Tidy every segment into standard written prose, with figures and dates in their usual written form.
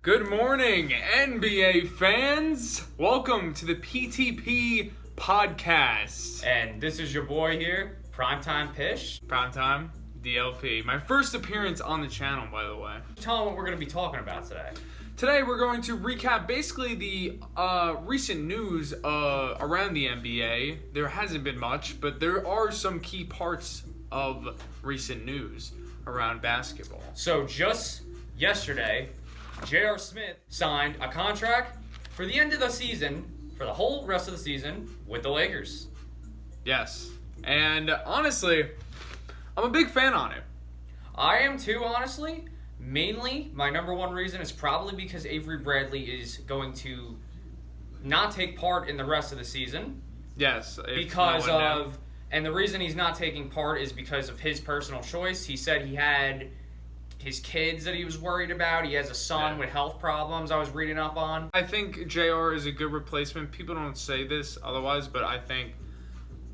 Good morning, NBA fans. Welcome to the PTP podcast. And this is your boy here, Primetime Pish. Primetime DLP. My first appearance on the channel, by the way. Tell them what we're going to be talking about today. Today we're going to recap basically the recent news around the NBA. There hasn't been much, but there are some key parts of recent news around basketball. So just yesterday, J.R. Smith signed a contract for the end of the season, for the whole rest of the season, with the Lakers. Yes. And honestly, I'm a big fan on it. I am too, honestly. Mainly, my number one reason is probably because Avery Bradley is going to not take part in the rest of the season. Yes. And the reason he's not taking part is because of his personal choice. He said he had his kids that he was worried about. He has a son with health problems I was reading up on. I think JR is a good replacement. People don't say this otherwise, but I think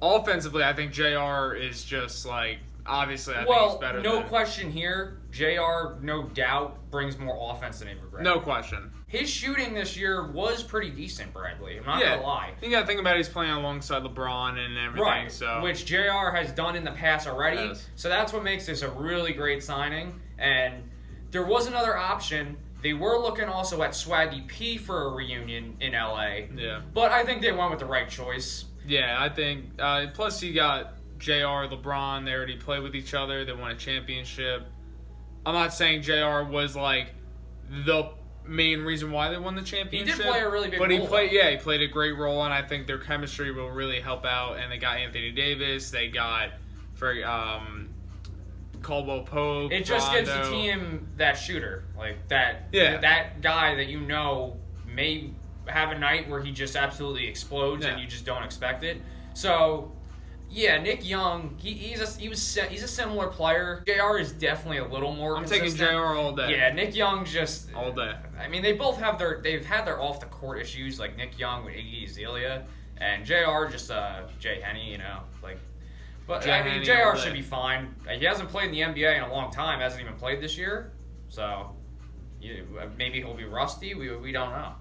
offensively, I think JR is just like, obviously, I think he's better no question here. JR, no doubt, brings more offense than Avery Bradley. No question. His shooting this year was pretty decent, Bradley. I'm not going to lie. You got to think about it, he's playing alongside LeBron and everything. Right, so. Which JR has done in the past already. Yes. So that's what makes this a really great signing. And there was another option. They were looking also at Swaggy P for a reunion in LA. Yeah. But I think they went with the right choice. Yeah, I think. Plus, you got JR, LeBron. They already played with each other. They won a championship. I'm not saying JR was like the main reason why they won the championship. He did play a really big role. But he played a great role, and I think their chemistry will really help out. And they got Anthony Davis. They got Caldwell Pope. It just Rondo. gives the team that shooter, like that. Yeah. That guy that you know may have a night where he just absolutely explodes and you just don't expect it. So, yeah, Nick Young, he's a similar player. JR is definitely a little more. I'm consistent. taking JR all day. Yeah, Nick Young just all day. I mean, they've had their off the court issues, like Nick Young with Iggy Azalea, and JR just Jay Henney, you know, like. But I mean, JR should be fine. He hasn't played in the NBA in a long time. Hasn't even played this year, so maybe he'll be rusty. We don't know.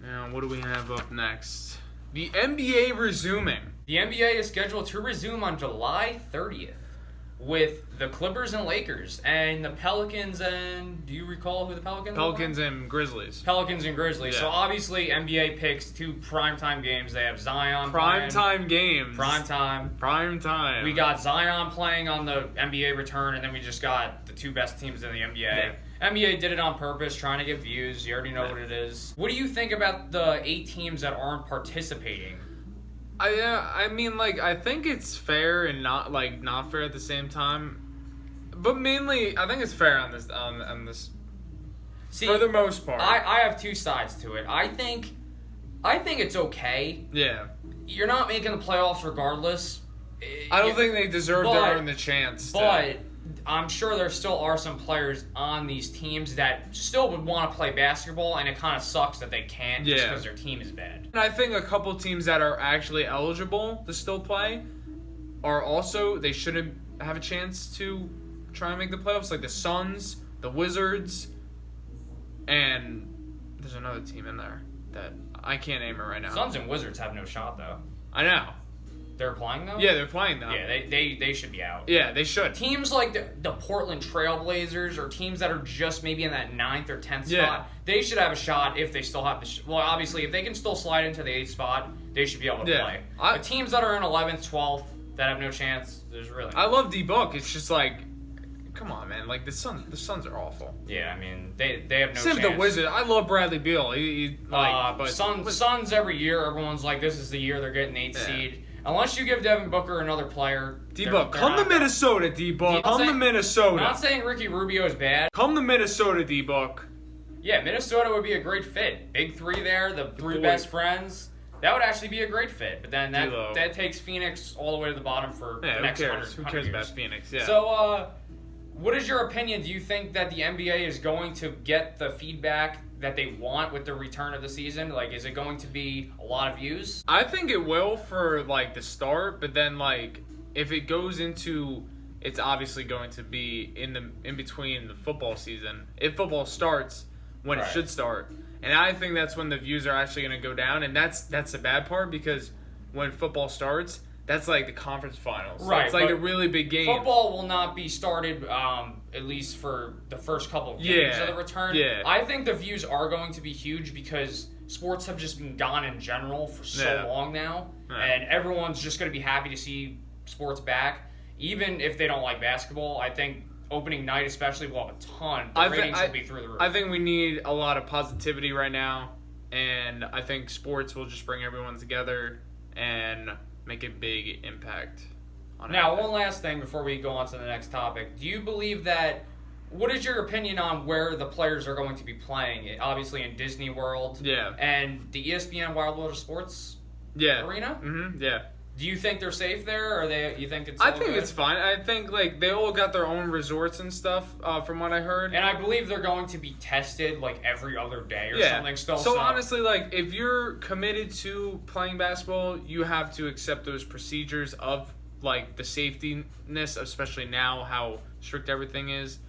Now, what do we have up next? The NBA resuming. The NBA is scheduled to resume on July 30th with the Clippers and Lakers and the Pelicans and... Do you recall who the Pelicans Pelicans and Grizzlies. Pelicans and Grizzlies. Yeah. So, obviously, NBA picks two primetime games. They have Zion Primetime games. Primetime. We got Zion playing on the NBA return, and then we just got the two best teams in the NBA. Yeah. NBA did it on purpose, trying to get views. You already know what it is. What do you think about the 8 teams that aren't participating? I mean, like, I think it's fair and not fair at the same time. But mainly, I think it's fair on this. See, for the most part. I have two sides to it. I think it's okay. Yeah. You're not making the playoffs regardless. I don't think they deserve to earn the chance. But I'm sure there still are some players on these teams that still would want to play basketball, and it kind of sucks that they can't just because their team is bad. And I think a couple teams that are actually eligible to still play are also, they shouldn't have a chance to try and make the playoffs, like the Suns, the Wizards, and there's another team in there that I can't name it right now. Suns and Wizards have no shot, though. I know. They're playing, though? Yeah, they're playing, though. Yeah, they should be out. Yeah, they should. Teams like the Portland Trailblazers or teams that are just maybe in that 9th or 10th spot, they should have a shot if they still have the well, obviously, if they can still slide into the 8th spot, they should be able to play. But teams that are in 11th, 12th, that have no chance, there's really no I love D-Book. It's just like, come on, man. Like, the Suns are awful. Yeah, I mean, they have no chance. Same with the Wizards. I love Bradley Beal. But Suns every year, everyone's like, this is the year they're getting 8th seed. Unless you give Devin Booker another player. D-Book, come to Minnesota, D-Book. Come to Minnesota. I'm not saying Ricky Rubio is bad. Come to Minnesota, D-Book. Yeah, Minnesota would be a great fit. Big three there, the three best friends. That would actually be a great fit. But then that takes Phoenix all the way to the bottom for the next 100 years. Who cares about Phoenix? Yeah. So, what is your opinion? Do you think that the NBA is going to get the feedback that they want with the return of the season? Like, is it going to be a lot of views? I think it will for, like, the start, but then, like, if it goes into, it's obviously going to be in between the football season. If football starts when it should start. And I think that's when the views are actually going to go down. And that's the bad part, because when football starts, that's like the conference finals. So it's like a really big game. Football will not be started, at least for the first couple of games of the return. Yeah. I think the views are going to be huge because sports have just been gone in general for so long now. And everyone's just going to be happy to see sports back. Even if they don't like basketball, I think opening night especially will have a ton. The ratings will be through the roof. I think we need a lot of positivity right now. And I think sports will just bring everyone together and make a big impact on Now, everything. one last thing before we go on to the next topic. Do you believe that, what is your opinion on where the players are going to be playing? Obviously in Disney World. Yeah. And the ESPN Wild World of Sports arena? Mm-hmm. Yeah. Do you think they're safe there, or you think it's? I think it's fine. I think like they all got their own resorts and stuff, from what I heard. And I believe they're going to be tested like every other day or something. Still, so honestly, like if you're committed to playing basketball, you have to accept those procedures of like the safetyness, especially now how strict everything is,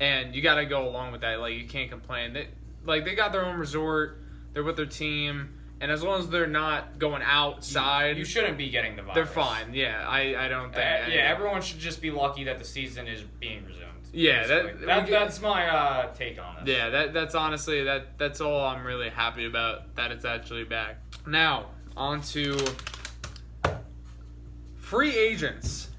and you got to go along with that. Like you can't complain. They got their own resort. They're with their team. And as long as they're not going outside, you shouldn't be getting the virus. They're fine. Yeah, I don't think. Everyone should just be lucky that the season is being resumed. Yeah, that's my take on this. Yeah, that's honestly that's all I'm really happy about, that it's actually back. Now on to free agents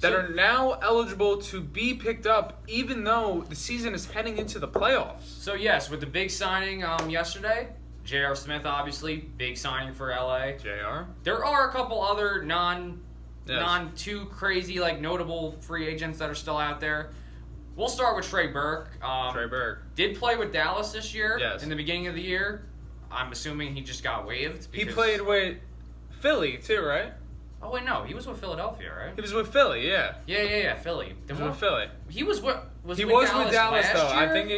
that are now eligible to be picked up, even though the season is heading into the playoffs. So yes, with the big signing yesterday. J.R. Smith, obviously, big signing for LA. J.R. There are a couple other non too crazy, like notable free agents that are still out there. We'll start with Trey Burke. Trey Burke did play with Dallas this year. Yes. In the beginning of the year. I'm assuming he just got waived. He played with Philly too, right? Oh wait, no, he was with Philadelphia, right? He was with Philly, yeah. Yeah, Philly. He was with Philly. He was with Dallas though. Year? I think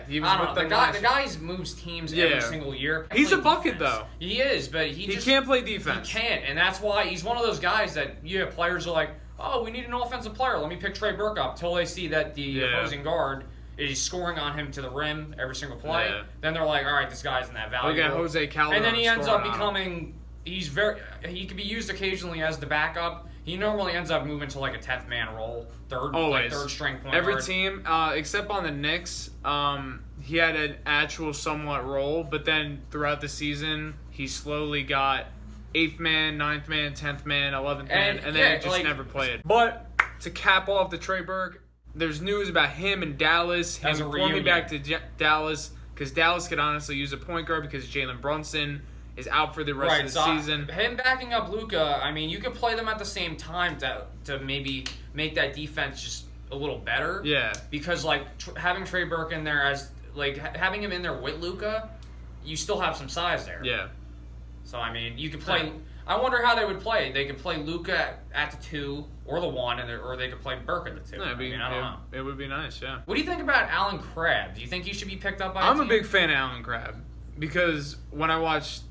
he was with them the guy moves teams every single year. He's a bucket though. He is, but he can't play defense. He can't, and that's why he's one of those guys that players are like, oh, we need an offensive player. Let me pick Trey Burke up until they see that the opposing guard is scoring on him to the rim every single play. Yeah. Then they're like, all right, this guy's in that value. We got Jose Calderon. And then he ends up becoming. He can be used occasionally as the backup. He normally ends up moving to like a 10th man role, third string point Every guard. team, except on the Knicks, he had an actual somewhat role, but then throughout the season, he slowly got 8th man, 9th man, 10th man, 11th man, and then he just never played. But to cap off the Trey Burke, there's news about him in Dallas, him forming back to Dallas, because Dallas could honestly use a point guard because Jalen Brunson is out for the rest of the season. Him backing up Luka, I mean, you could play them at the same time to maybe make that defense just a little better. Yeah. Because, like, having Trey Burke in there having him in there with Luka, you still have some size there. Yeah. So, I mean, you could play... I wonder how they would play. They could play Luka at the 2 or the 1, or they could play Burke at the 2. I don't know. It would be nice, yeah. What do you think about Alan Crabb? Do you think he should be picked up by I'm a big fan of Alan Crabb because when I watched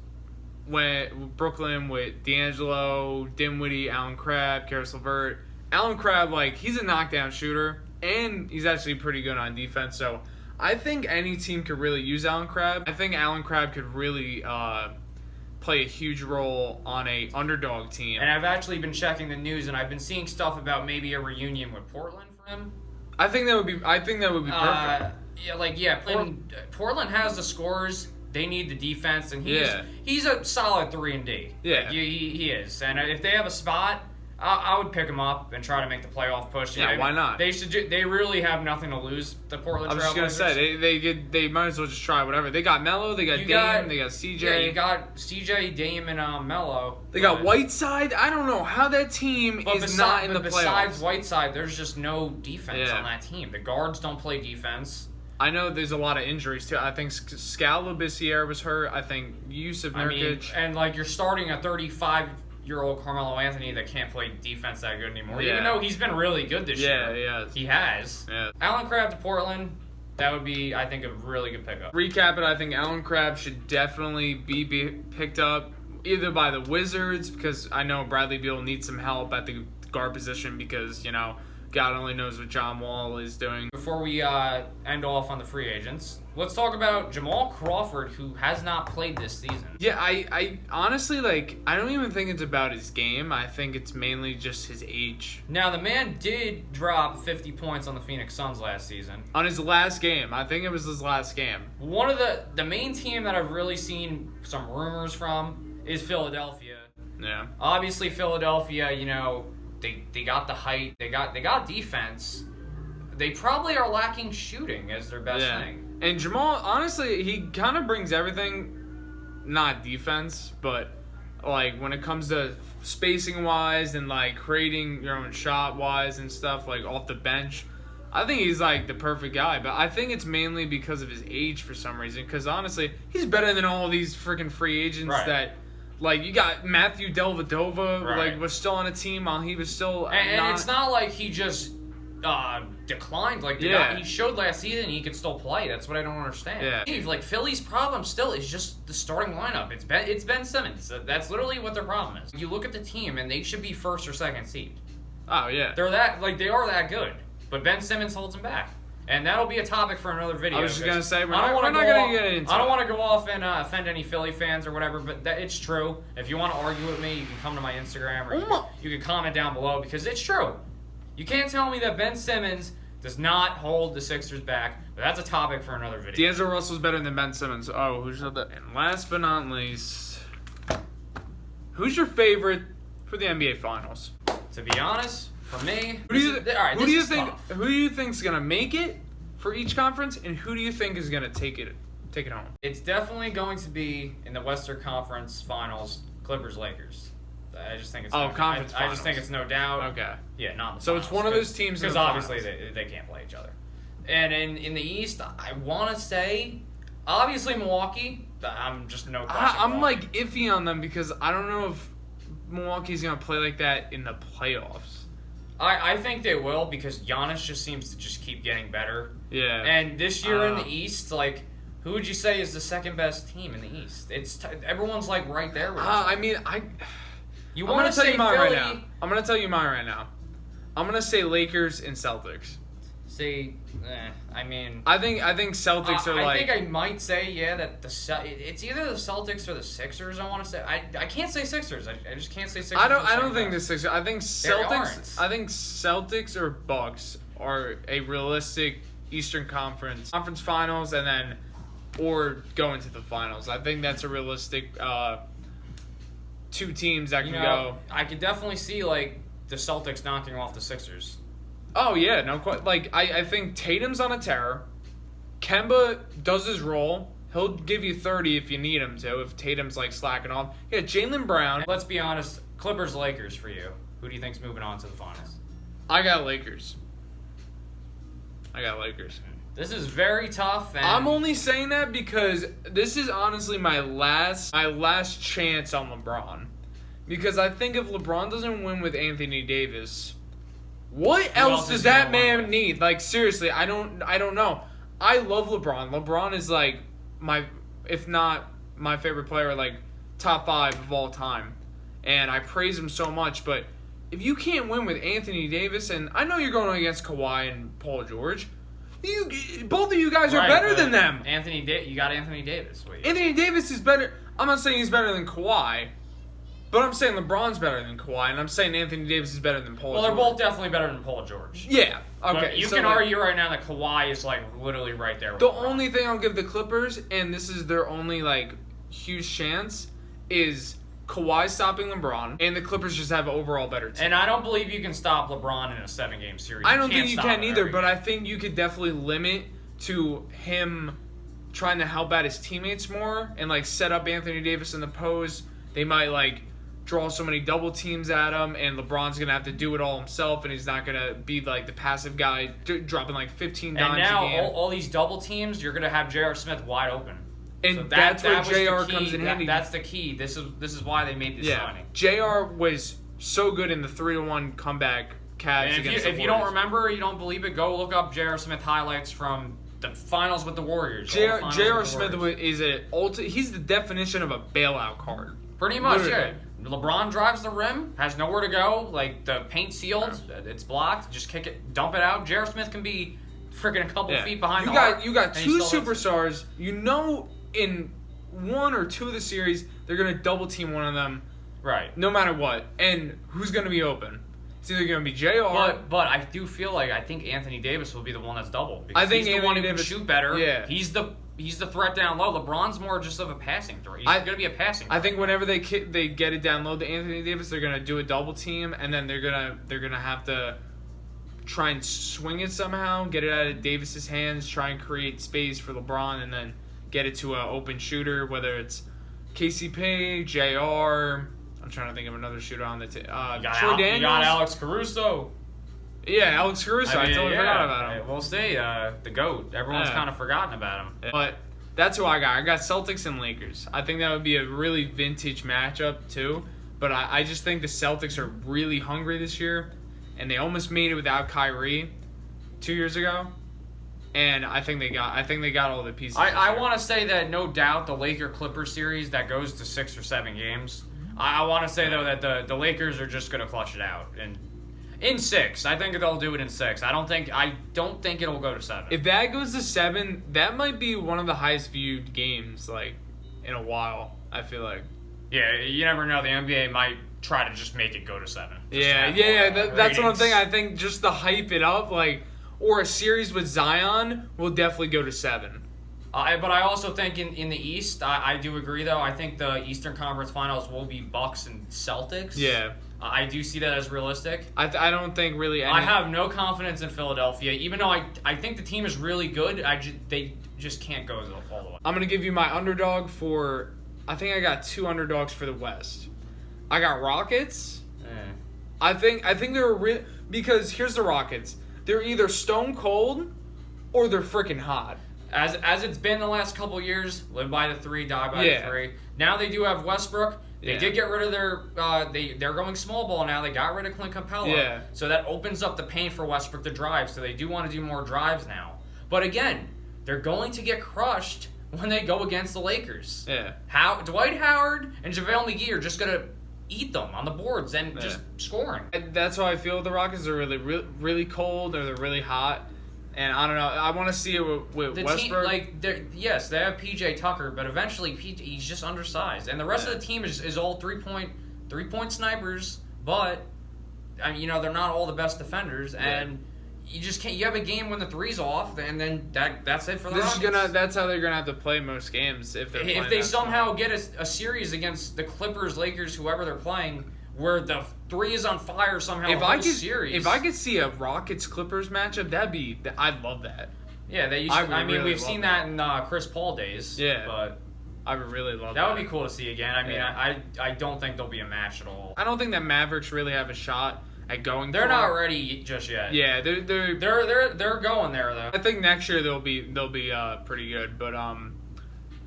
Brooklyn with D'Angelo, Dinwiddie, Alan Crabb, Karis LeVert. Alan Crabb, he's a knockdown shooter, and he's actually pretty good on defense. So I think any team could really use Alan Crabb. I think Alan Crabb could really play a huge role on a underdog team. And I've actually been checking the news, and I've been seeing stuff about maybe a reunion with Portland for him. I think that would be perfect. Portland has the scores. They need the defense, and he's a solid 3-and-D. Yeah, he is. And if they have a spot, I would pick him up and try to make the playoff push. Yeah, why not? They really have nothing to lose. The Portland Trailblazers. I was just gonna say they might as well just try whatever. They got Melo, they got Dame, they got CJ. Yeah, you got CJ, Dame, and Melo. They got Whiteside. I don't know how that team is not in the playoffs. Besides Whiteside, there's just no defense on that team. The guards don't play defense. I know there's a lot of injuries too. I think Skal Labissiere was hurt. I think Yusuf Nurkic. And you're starting a 35-year-old Carmelo Anthony that can't play defense that good anymore. Yeah. Even though he's been really good this year. Yeah, he has. Yeah. Alan Crabb to Portland. That would be, I think, a really good pickup. Recap it. I think Alan Crabb should definitely be picked up either by the Wizards, because I know Bradley Beal needs some help at the guard position because God only knows what John Wall is doing. Before we end off on the free agents, let's talk about Jamal Crawford, who has not played this season. Yeah, I honestly, I don't even think it's about his game. I think it's mainly just his age. Now, the man did drop 50 points on the Phoenix Suns last season. On his last game. I think it was his last game. One of the main team that I've really seen some rumors from is Philadelphia. Yeah. Obviously, Philadelphia, they got the height, they got defense. They probably are lacking shooting as their best thing. And Jamal, honestly, he kind of brings everything, not defense, but when it comes to spacing wise and creating your own shot wise and stuff off the bench. I think he's the perfect guy, but I think it's mainly because of his age for some reason. Because honestly, he's better than all these freaking free agents that. You got Matthew Dellavedova, was still on a team while he was still and it's not like he just declined. He showed last season he could still play. That's what I don't understand. Yeah. Steve, Philly's problem still is just the starting lineup. It's Ben Simmons. That's literally what their problem is. You look at the team, and they should be first or second seed. Oh, yeah. They are that good. But Ben Simmons holds them back. And that'll be a topic for another video. I was just going to say, we're not going to get into it. I don't want to go off and offend any Philly fans or whatever, but it's true. If you want to argue with me, you can come to my Instagram or you can comment down below because it's true. You can't tell me that Ben Simmons does not hold the Sixers back, but that's a topic for another video. D'Angelo Russell's better than Ben Simmons. Oh, who said that? And last but not least, who's your favorite for the NBA Finals? To be honest, for me, who do you think's gonna make it for each conference, and who do you think is gonna take it home? It's definitely going to be in the Western Conference Finals, Clippers-Lakers. I just think it's conference. I just think it's no doubt. Okay. Yeah, not the so finals, it's one of those teams because obviously they can't play each other. And in the East, I want to say obviously Milwaukee. I'm just no question. I'm iffy on them because I don't know if Milwaukee's gonna play like that in the playoffs. I think they will because Giannis just seems to just keep getting better. Yeah. And this year in the East, who would you say is the second best team in the East? It's everyone's right there with I'm going to tell you mine right now. I'm going to tell you mine right now. I'm going to say Lakers and Celtics. See, I think Celtics are I think I might say that it's either the Celtics or the Sixers. I want to say I can't say Sixers. I just can't say Sixers. I don't think the Sixers. I think Celtics. I think Celtics or Bucks are a realistic Eastern Conference Finals, and then or go into the finals. I think that's a realistic two teams that can go. I could definitely see the Celtics knocking off the Sixers. Oh, yeah, no quite. I think Tatum's on a tear. Kemba does his role. He'll give you 30 if you need him to, if Tatum's, slacking off. Yeah, Jaylen Brown. Let's be honest. Clippers-Lakers for you. Who do you think's moving on to the finals? I got Lakers. This is very tough. And I'm only saying that because this is honestly my last chance on LeBron. Because I think if LeBron doesn't win with Anthony Davis... What else does that man need? Seriously, I don't know. I love LeBron. LeBron is if not my favorite player, top 5 of all time. And I praise him so much, but if you can't win with Anthony Davis, and I know you're going against Kawhi and Paul George, both of you guys are better than them. You got Anthony Davis. Anthony Davis is better. I'm not saying he's better than Kawhi. But I'm saying LeBron's better than Kawhi, and I'm saying Anthony Davis is better than Paul George. Well, they're both definitely better than Paul George. Yeah, okay. But you can argue right now that Kawhi is, literally right there with The LeBron. only thing I'll give the Clippers, and this is their only, huge chance, is Kawhi stopping LeBron, and the Clippers just have an overall better team. And I don't believe you can stop LeBron in a 7-game series. I don't think you can either, but I think you could definitely limit to him trying to help out his teammates more and, set up Anthony Davis in the pose. They might, draw so many double teams at him, and LeBron's going to have to do it all himself, and he's not going to be, the passive guy dropping, 15 dimes a game. And now, all these double teams, you're going to have J.R. Smith wide open. And so that's where J.R. comes in handy. That's the key. This is why they made this signing. J.R. was so good in the 3-1 comeback Cavs against the Warriors. If you don't remember, you don't believe it, go look up J.R. Smith highlights from the finals with the Warriors. J.R. Smith is he's the definition of a bailout card. Pretty much, literally. LeBron drives the rim, has nowhere to go. Like, the paint sealed, it's blocked. Just kick it, dump it out. J.R. Smith can be freaking a couple feet behind the arc. You got two superstars. You know, in one or two of the series, they're going to double team one of them. Right. No matter what. And who's going to be open? It's either going to be JR. But I do feel like I think Anthony Davis will be the one that's doubled. I think he's the one who can shoot better. Yeah. He's the threat down low. LeBron's more just of a passing threat. He's going to be a passing threat. I think whenever they get it down low to Anthony Davis, they're going to do a double team, and then they're gonna have to try and swing it somehow, get it out of Davis's hands, try and create space for LeBron, and then get it to an open shooter, whether it's KCP, JR. I'm trying to think of another shooter on the team. Troy Daniels. You got Alex Caruso. Yeah, Alex Caruso. I totally forgot about him. We'll see. The GOAT. Everyone's kind of forgotten about him. But that's who I got. I got Celtics and Lakers. I think that would be a really vintage matchup, too. But I just think the Celtics are really hungry this year. And they almost made it without Kyrie 2 years ago. And I think they got all the pieces. I want to say that no doubt the Laker-Clippers series that goes to 6 or 7 games. I want to say, though, that the Lakers are just going to clutch it out. And in 6. I think they'll do it in 6. I don't think it'll go to 7. If that goes to 7, that might be one of the highest viewed games, like, in a while, I feel like. Yeah, you never know. The NBA might try to just make it go to 7. That's one thing. I think just to hype it up, like, or a series with Zion will definitely go to 7. But I also think in the East, I do agree, though. I think the Eastern Conference Finals will be Bucks and Celtics. Yeah. I do see that as realistic. I don't think really I have no confidence in Philadelphia, even though I think the team is really good. They just can't go all the way. I'm going to give you my underdog for... I think I got 2 underdogs for the West. I got Rockets. I think they're because here's the Rockets. They're either stone cold or they're freaking hot. As it's been the last couple of years, live by the 3, die by the 3. Now they do have Westbrook. They did get rid of their they're going small ball now. They got rid of Clint Capella. Yeah. So that opens up the paint for Westbrook to drive. So they do want to do more drives now. But again, they're going to get crushed when they go against the Lakers. Yeah. Dwight Howard and JaVale McGee are just gonna eat them on the boards and just scoring. That's how I feel. The Rockets are really cold or they're really hot. And I don't know. I want to see it with the Westbrook. Team, yes, they have PJ Tucker, but eventually he's just undersized, and the rest of the team is all 3-point snipers. But they're not all the best defenders, and you just can't. You have a game when the 3's off, and then that's it for the Rockets. That's how they're gonna have to play most games if they somehow get a series against the Clippers, Lakers, whoever they're playing, where the 3 is on fire somehow. If I could see a Rockets Clippers matchup, I'd love that. Yeah, they used. We've seen that in Chris Paul days. Yeah, but I would really love that. That would be cool to see again. I don't think there'll be a match at all. I don't think that Mavericks really have a shot at going. They're not ready just yet. Yeah, they're going there though. I think next year they'll be pretty good. But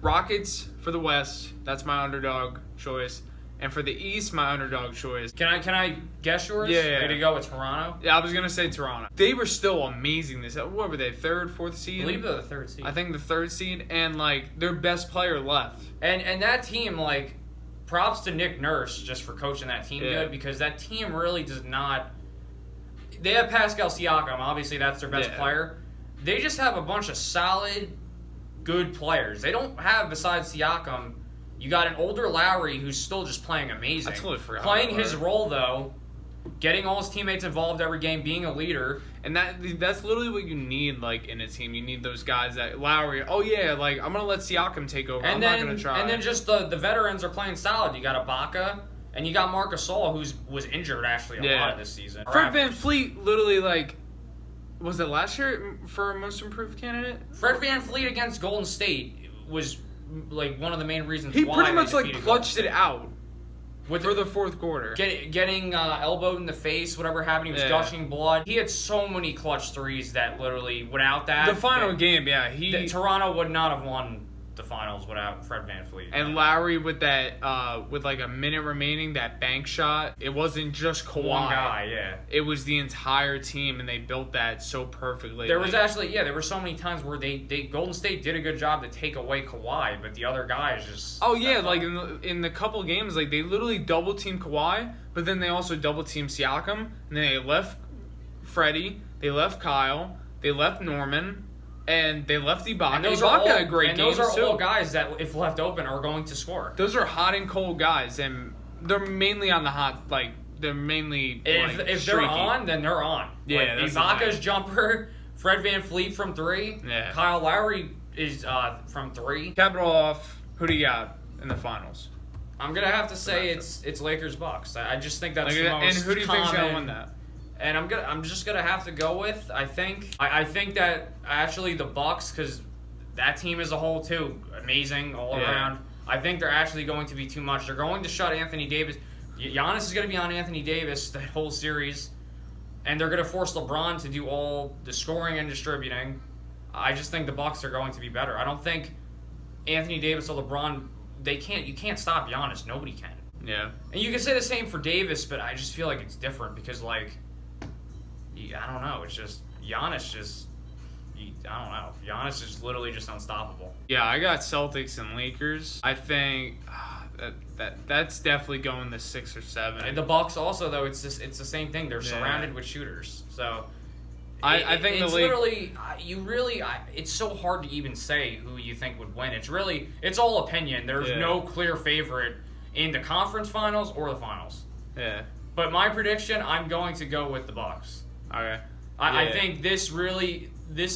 Rockets for the West. That's my underdog choice. And for the East, my underdog choice. Can I guess yours? Yeah. Ready to go with Toronto? Yeah, I was gonna say Toronto. They were still amazing what were they? 3rd, 4th seed? I believe they're the 3rd seed. I think the 3rd seed, and their best player left. And that team, props to Nick Nurse just for coaching that team good, because that team really does not. They have Pascal Siakam. Obviously, that's their best player. They just have a bunch of solid, good players. They don't have, besides Siakam. You got an older Lowry who's still just playing amazing. I totally forgot. Playing his role, though, getting all his teammates involved every game, being a leader. And that's literally what you need, in a team. You need those guys that Lowry, I'm going to let Siakam take over. I'm not going to try. And then just the veterans are playing solid. You got Ibaka, and you got Marc Gasol, who was injured, actually, a lot of this season. Fred VanVleet, literally, was it last year for a most improved candidate? Fred VanVleet against Golden State was one of the main reasons he why pretty much clutched it out for the 4th quarter. Getting elbowed in the face, whatever happened, he was gushing blood. He had so many clutch threes that literally, without that, the final game, Toronto would not have won the finals without Fred VanVleet. And Lowry with that, with like a minute remaining, that bank shot. It wasn't just Kawhi. One guy, yeah. It was the entire team, and they built that so perfectly. There was actually, there were so many times where they Golden State did a good job to take away Kawhi, but the other guys just. Oh yeah, like in the couple of games, like they literally double teamed Kawhi, but then they also double teamed Siakam, and then they left Freddie, they left Kyle, they left Norman. And they left Ibaka. And those Ibaka are had a great game, those are too. all guys that, if left open, are going to score. Those are hot and cold guys, and they're mainly on the hot. Like they're mainly. If they're on, then they're on. Yeah, like, Ibaka's jumper, Fred VanVleet from 3. Yeah. Kyle Lowry is from 3. Cap it all off. Who do you got in the finals? I'm gonna have to say it's Lakers Bucks. I just think that's the most And who do you think's gonna common. win that? And I'm just gonna have to go with I think that actually the Bucks, because that team as a whole too amazing all around. I think they're actually going to be too much. They're going to shut Anthony Davis. Giannis is going to be on Anthony Davis the whole series, and they're going to force LeBron to do all the scoring and distributing. I just think the Bucks are going to be better. I don't think Anthony Davis or LeBron. You can't stop Giannis. Nobody can. Yeah. And you can say the same for Davis, but I just feel like it's different because I don't know. It's just Giannis. I don't know. Giannis is literally just unstoppable. Yeah, I got Celtics and Lakers. I think that's definitely going to 6 or 7. And the Bucks also, though, it's the same thing. They're surrounded with shooters. So I think it's literally it's so hard to even say who you think would win. It's all opinion. There's no clear favorite in the conference finals or the finals. Yeah. But my prediction, I'm going to go with the Bucks. Okay. I think this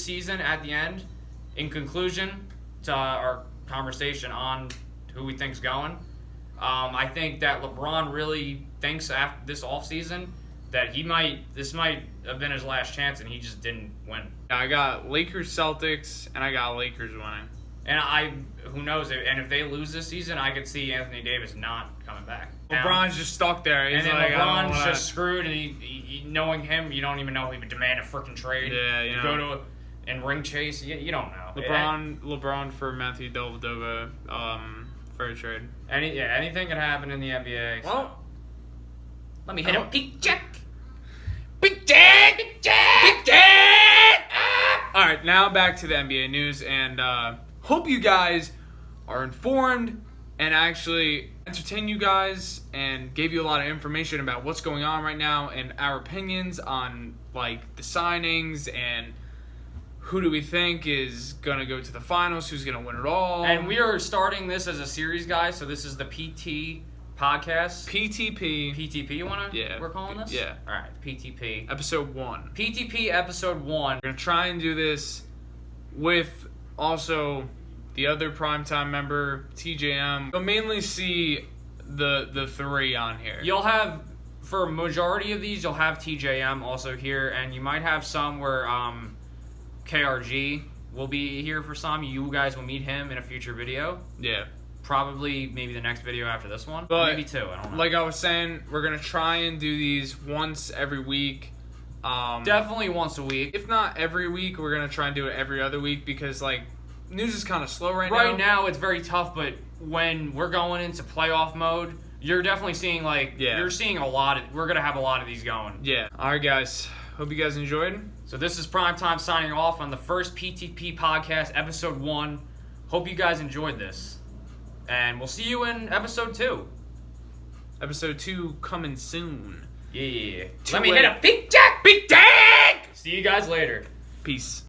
season at the end, in conclusion to our conversation on who we think's going, I think that LeBron really thinks after this offseason that this might have been his last chance, and he just didn't win. I got Lakers, Celtics, and I got Lakers winning. And who knows? And if they lose this season, I could see Anthony Davis not coming back. LeBron's just stuck there. He's and then like, LeBron's just screwed, and he knowing him, you don't even know if he would demand a freaking trade. Yeah, you know. Go and ring chase. You don't know. LeBron for Matthew Dellavedova for a trade. Anything can happen in the NBA. So. Well, let me hit a peak check. Big Jack! Big Jack! Big Jack! All right, now back to the NBA news, and hope you guys are informed and actually entertain you guys and gave you a lot of information about what's going on right now and our opinions on like the signings and who do we think is going to go to the finals, who's going to win it all. And we are starting this as a series, guys, so this is the PT podcast. PTP, you want to? Yeah. We're calling this? Yeah. All right, PTP. Episode 1. PTP episode 1. We're going to try and do this with also the other primetime member, TJM. You'll mainly see the 3 on here. You'll have, for a majority of these, you'll have TJM also here, and you might have some where KRG will be here for some. You guys will meet him in a future video. Yeah. Probably maybe the next video after this one. But maybe 2, I don't know. Like I was saying, we're going to try and do these once every week. Definitely once a week. If not every week, we're going to try and do it every other week because, like, news is kind of slow now. Right now, it's very tough, but when we're going into playoff mode, you're definitely seeing, you're seeing we're going to have a lot of these going. Yeah. All right, guys. Hope you guys enjoyed. So this is Primetime signing off on the first PTP podcast, episode 1. Hope you guys enjoyed this. And we'll see you in episode 2. Episode 2 coming soon. Yeah. Let me hit a big jack! Big jack! See you guys later. Peace.